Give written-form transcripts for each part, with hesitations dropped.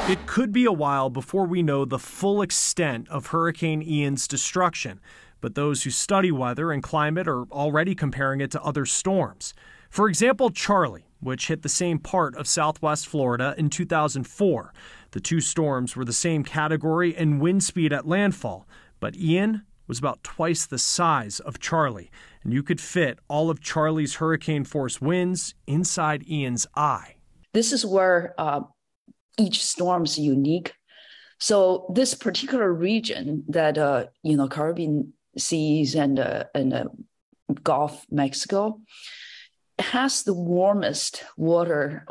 It could be a while before we know the full extent of Hurricane Ian's destruction, but those who study weather and climate are already comparing it to other storms. For example, Charley, which hit the same part of southwest Florida in 2004. The two storms were the same category and wind speed at landfall, but Ian was about twice the size of Charley, and you could fit all of Charley's hurricane force winds inside Ian's eye. This is where each storm is unique. So this particular region that Caribbean Seas and Gulf Mexico has the warmest water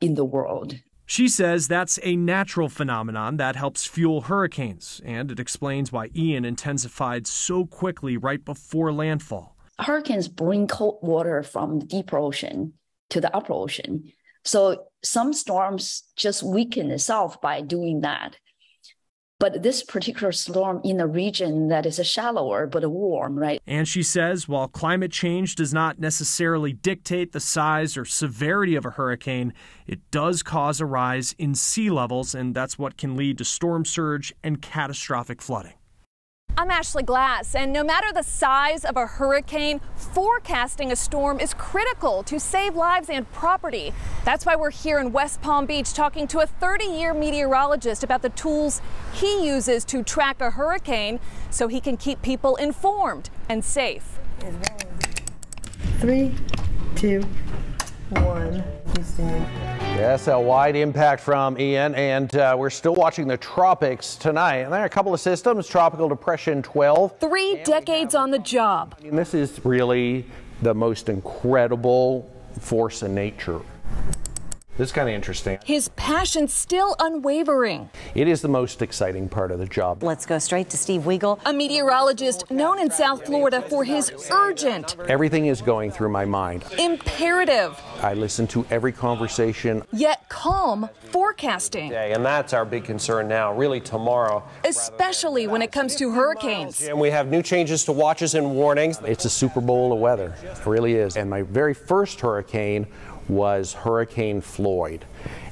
in the world. She says that's a natural phenomenon that helps fuel hurricanes, and it explains why Ian intensified so quickly right before landfall. Hurricanes bring cold water from the deeper ocean to the upper ocean. So some storms just weaken itself by doing that. But this particular storm in a region that is shallower but warm, right? And she says while climate change does not necessarily dictate the size or severity of a hurricane, it does cause a rise in sea levels, and that's what can lead to storm surge and catastrophic flooding. I'm Ashley Glass, and no matter the size of a hurricane, forecasting a storm is critical to save lives and property. That's why we're here in West Palm Beach talking to a 30-year meteorologist about the tools he uses to track a hurricane so he can keep people informed and safe. 3, 2, 1. Yes, a wide impact from Ian, and we're still watching the tropics tonight. And there are a couple of systems, Tropical Depression 12. 3 decades on the job. I mean, this is really the most incredible force in nature. This is kind of interesting. His passion still unwavering. It is the most exciting part of the job. Let's go straight to Steve Weigel, a meteorologist known in South Florida for his urgent, everything is going through my mind. Imperative. I listen to every conversation. Yet calm forecasting. And that's our big concern now, really tomorrow. Especially when it comes to hurricanes. And we have new changes to watches and warnings. It's a Super Bowl of weather. It really is. And my very first hurricane was Hurricane Floyd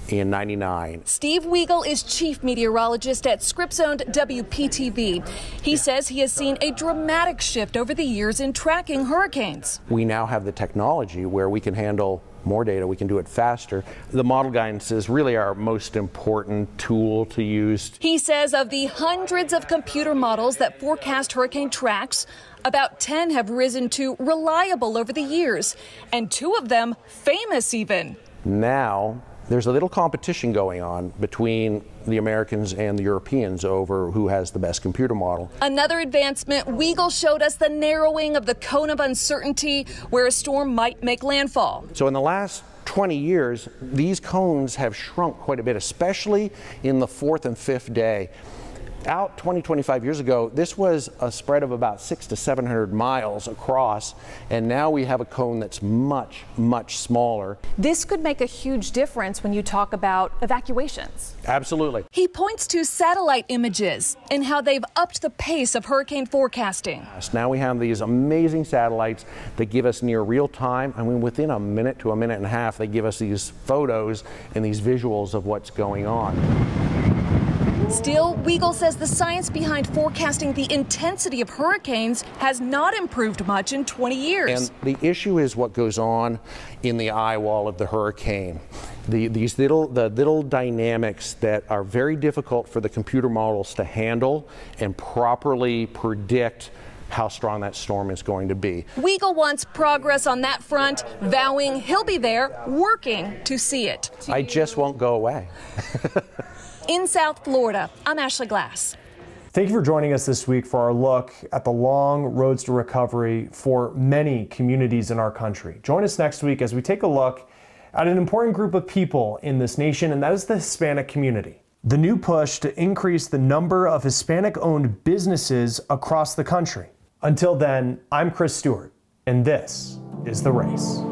in '99. Steve Weigel is chief meteorologist at Scripps-owned WPTV. He says he has seen a dramatic shift over the years in tracking hurricanes. We now have the technology where we can handle more data, we can do it faster. The model guidance is really our most important tool to use. He says of the hundreds of computer models that forecast hurricane tracks, about 10 have risen to reliable over the years, and 2 of them famous even. Now, there's a little competition going on between the Americans and the Europeans over who has the best computer model. Another advancement, Weigel showed us the narrowing of the cone of uncertainty where a storm might make landfall. So in the last 20 years, these cones have shrunk quite a bit, especially in the 4th and 5th day. 25 years ago, this was a spread of about 600 to 700 miles across, and now we have a cone that's much, much smaller. This could make a huge difference when you talk about evacuations. Absolutely. He points to satellite images and how they've upped the pace of hurricane forecasting. Now we have these amazing satellites that give us near real time. I mean, within a minute to a minute and a half, they give us these photos and these visuals of what's going on. Still, Weigel says the science behind forecasting the intensity of hurricanes has not improved much in 20 years. And the issue is what goes on in the eye wall of the hurricane. The little dynamics that are very difficult for the computer models to handle and properly predict how strong that storm is going to be. Weigel wants progress on that front, vowing he'll be there working to see it. I just won't go away. In South Florida, I'm Ashley Glass. Thank you for joining us this week for our look at the long roads to recovery for many communities in our country. Join us next week as we take a look at an important group of people in this nation, and that is the Hispanic community. The new push to increase the number of Hispanic-owned businesses across the country. Until then, I'm Chris Stewart, and this is The Race.